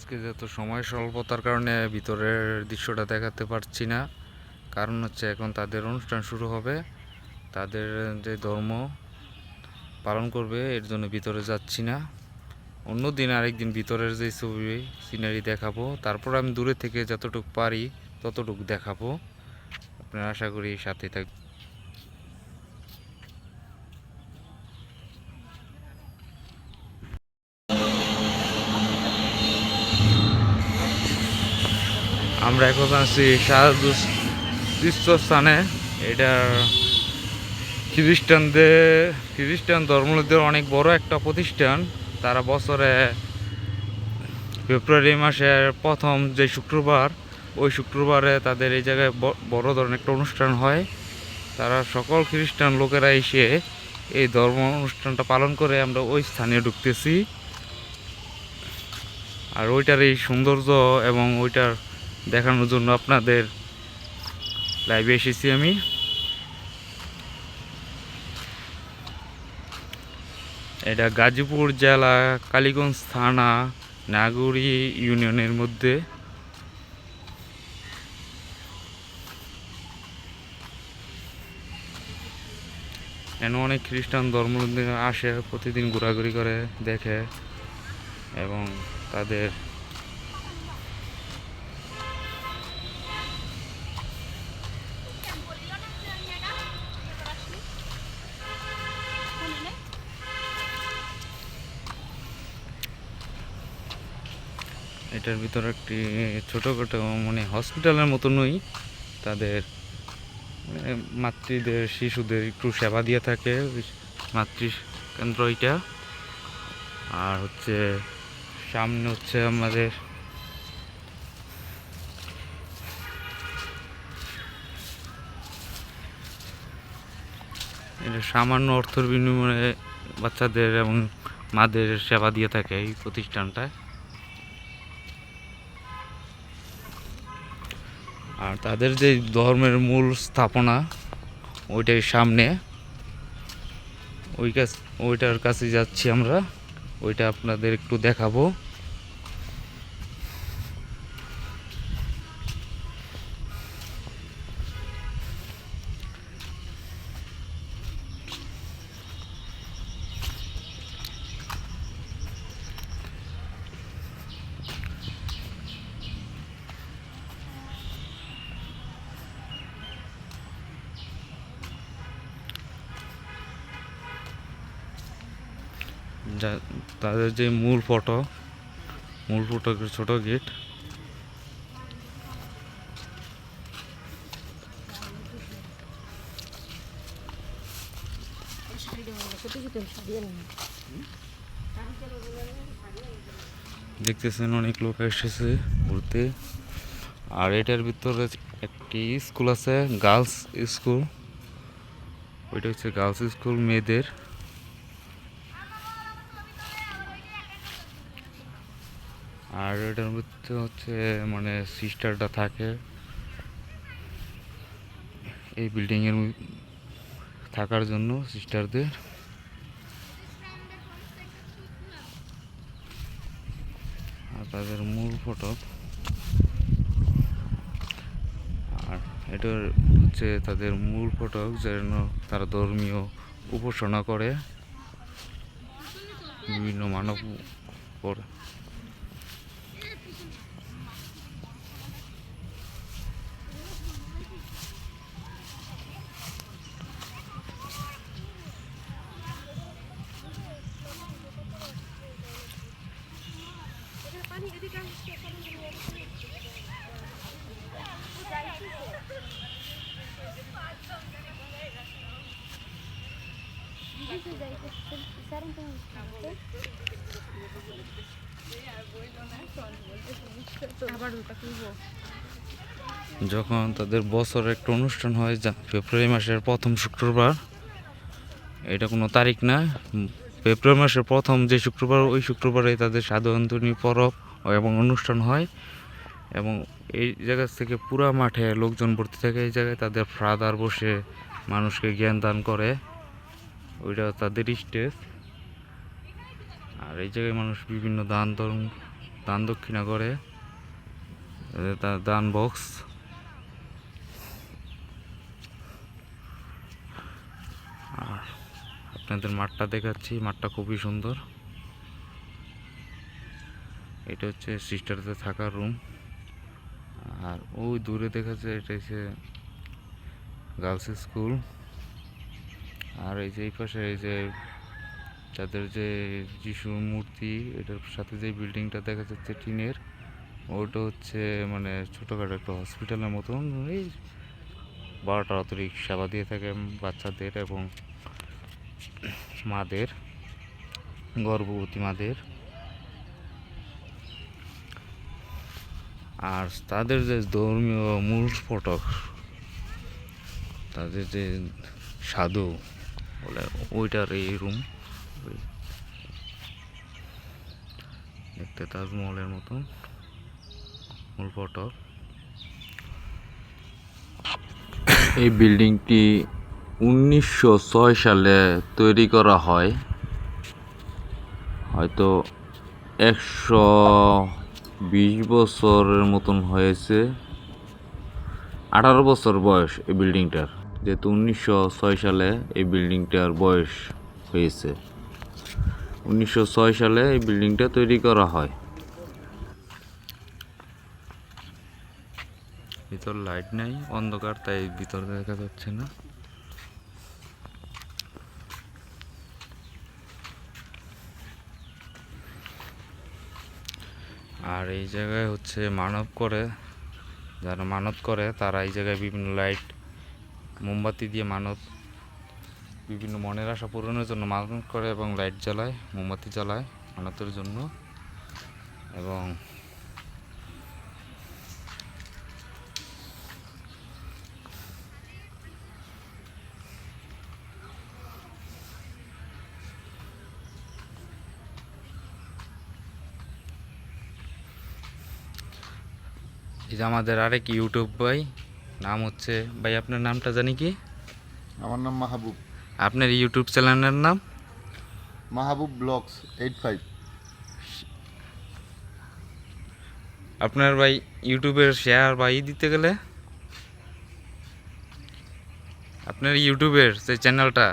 আজকে যত সময় স্বল্পতার কারণে ভিতরের দৃশ্যটা দেখাতে পারছি না। কারণ হচ্ছে এখন তাদের অনুষ্ঠান শুরু হবে, তাদের যে ধর্ম পালন করবে এর জন্য ভিতরে যাচ্ছি না। অন্য দিন আরেকদিন ভিতরের যে ছবি সিনারি দেখাবো, তারপর আমি দূরে থেকে যতটুকু পারি ততটুকু দেখাবো। আপনারা আশা করি সাথে থাকবেন। আমরা এখন আছি শাহাদুত তীর্থস্থানে। এটা খ্রিস্টান ধর্মীয়দের অনেক বড় একটা প্রতিষ্ঠান। তারা বছরে ফেব্রুয়ারি মাসের প্রথম যে শুক্রবার, ওই শুক্রবারে তাদের এই জায়গায় বড় ধরনের একটা অনুষ্ঠান হয়। তারা সকল খ্রিস্টান লোকেরা এসে এই ধর্ম অনুষ্ঠানটা পালন করে আমরা ওই স্থানে ঢুকতেছি। আর ওইটার এই সৌন্দর্য এবং ওইটার দেখানোর জন্য আপনাদের লাইভে এসেছি আমি। এটা গাজীপুর জেলা, কালীগঞ্জ থানা, নাগরী ইউনিয়নের মধ্যে। এখানে অনেক খ্রিস্টান ধর্মাবলম্বী আসে, প্রতিদিন ঘোরাঘুরি করে দেখে এবং তাদের এটার ভিতরে একটি ছোটোখাটো মানে হসপিটালের মতনই তাদের মাতৃদের শিশুদের একটু সেবা দিয়ে থাকে, মাতৃকেন্দ্র এটা। আর হচ্ছে সামনে হচ্ছে আমাদের এটা সামান্য অর্থের বিনিময়ে বাচ্চাদের এবং মাদের সেবা দিয়ে থাকে এই প্রতিষ্ঠানটায়। আর তাদের যে ধর্মের মূল স্থাপনা ওইটাই সামনে, ওইটার কাছে যাচ্ছি আমরা, ওইটা আপনাদের একটু দেখাবো। তাদের যে মূল ফটকের ছোট গেট। দেখতেছেন অনেক লোক এসেছে ঘুরতে। আর এটার ভিতরে একটি স্কুল আছে, গার্লস স্কুল। ওইটা হচ্ছে গার্লস স্কুল মেয়েদের। আর এটার ভিতরে হচ্ছে মানে সিস্টারটা থাকে এই বিল্ডিংয়ের থাকার জন্য, সিস্টারদের। আর তাদের মূল ফটক। আর এটার হচ্ছে তাদের মূল ফটক, যেন তারা ধর্মীয় উপাসনা করে, বিভিন্ন মানব করে। যখন তাদের বছরের একটা অনুষ্ঠান হয় ফেব্রুয়ারি মাসের প্রথম শুক্রবার, এটা কোনো তারিখ না, ফেব্রুয়ারি মাসের প্রথম যে শুক্রবার ওই শুক্রবারে তাদের সাধারণতনী পরব এবং অনুষ্ঠান হয়। এবং এই জায়গা থেকে পুরা মাঠে লোকজন ভর্তি থাকে। এই জায়গায় তাদের ফাদার বসে মানুষকে জ্ঞান দান করে, ওইটা তাদের স্টেজ। আর এই জায়গায় মানুষ বিভিন্ন দান ধর্ম দান দক্ষিণা করে, তার দান বক্স। আর আপনাদের মাঠটা দেখাচ্ছি, মাঠটা খুবই সুন্দর। এটা হচ্ছে সিস্টারদের থাকার রুম। আর ওই দূরে দেখা যায় এটা হচ্ছে গার্লস স্কুল। আর এই যে এই পাশে এই যে তাদের যে যিশুর মূর্তি, এটার সাথে যে বিল্ডিংটা দেখা যাচ্ছে টিনের, ওটা হচ্ছে মানে ছোটোখাটো একটা হসপিটালের মতন। এই 12টা অতিরিক্ত সেবা দিয়ে থাকে বাচ্চাদের এবং মাদের, গর্ভবতী মাদের। আর তাদের যে ধর্মীয় মূল ফটক, তাদের যে সাধু বলে, ওইটার এই রুম। দেখতে তাজমহলের মতন মূল ফটক। এই বিল্ডিংটি 1906 সালে তৈরি করা হয়। হয়তো 120 বছরের মতন হয়েছে। 18 বছর বয়স এই বিল্ডিংটার, যেহেতু 1906 সালে এই বিল্ডিংটার বয়স হয়েছে। 1906 সালে এই বিল্ডিংটা তৈরি করা হয়। ভিতর লাইট নাই, অন্ধকার, তাই ভিতর দেখা যাচ্ছে না। আর এই জায়গায় হচ্ছে মানত করে, যারা মানত করে তারা এই জায়গায় বিভিন্ন লাইট মোমবাতি দিয়ে বিভিন্ন মনের আশা পূরণের জন্য মানত করে এবং লাইট জ্বালায়, মোমবাতি জ্বালায় মানতের জন্য। এবং এই যে আমাদের আরেক ইউটিউব ভাই, নাম হচ্ছে, ভাই আপনার নামটা জানি কি? আমার নাম মাহবুব। আপনার ইউটিউব চ্যানেলের নাম? মাহবুব ব্লগস 85। আপনার ভাই ইউটিউবের শেয়ার বা দিতে গেলে আপনার ইউটিউবের যে চ্যানেলটা,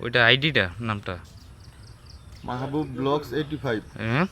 ওইটা আইডিটা নামটা? মাহবুব ব্লগস 85। হ্যাঁ,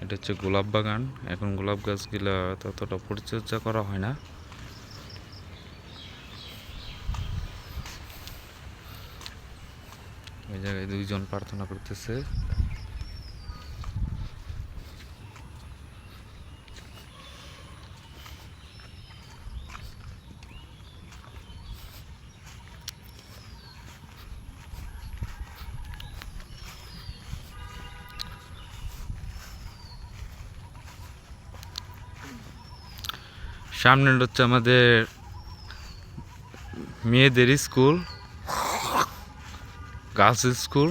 এটা হচ্ছে গোলাপ বাগান। এখন গোলাপ গাছগুলো ততটা পরিচর্যা করা হয় না। ওই জায়গায় দুইজন প্রার্থনা করতেছে। সামনে হচ্ছে আমাদের মেয়েদের স্কুল, গার্লস স্কুল।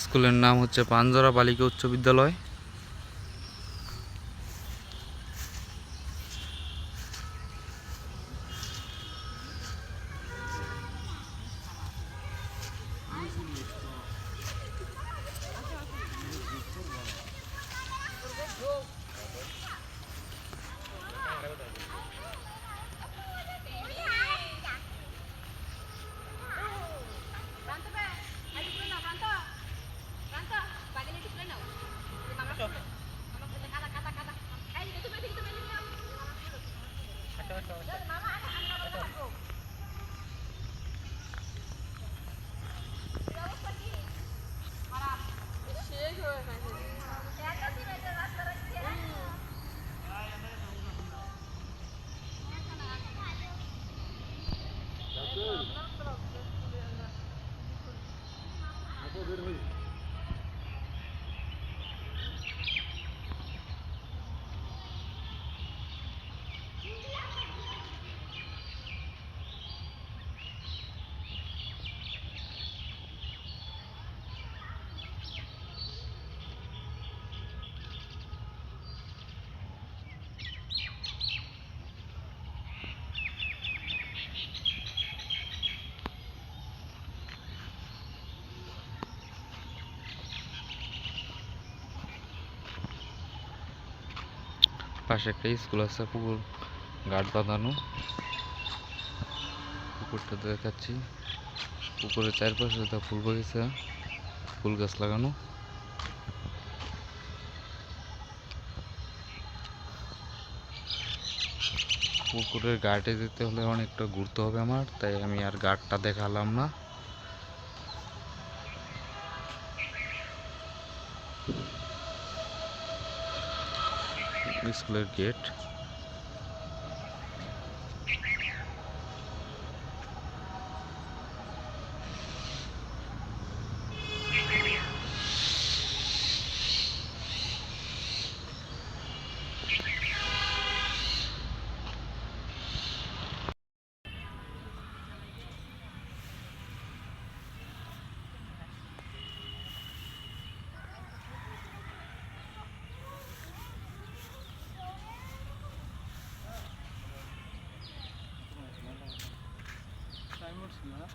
স্কুলের নাম হচ্ছে পাঞ্জরা বালিকা উচ্চ বিদ্যালয়। পাশে একটা স্কুল আছে, পুকুর ঘাট বাঁধানো, পুকুরটা দেখাচ্ছি। পুকুরের চারপাশে ফুল বাগিচা, ফুল গাছ লাগানো। পুকুরের ঘাটে যেতে হলে অনেকটা ঘুরতে হবে আমার, তাই আমি আর ঘাটটা দেখালাম না। স্কুলের গেট। টাইম উঠছিল না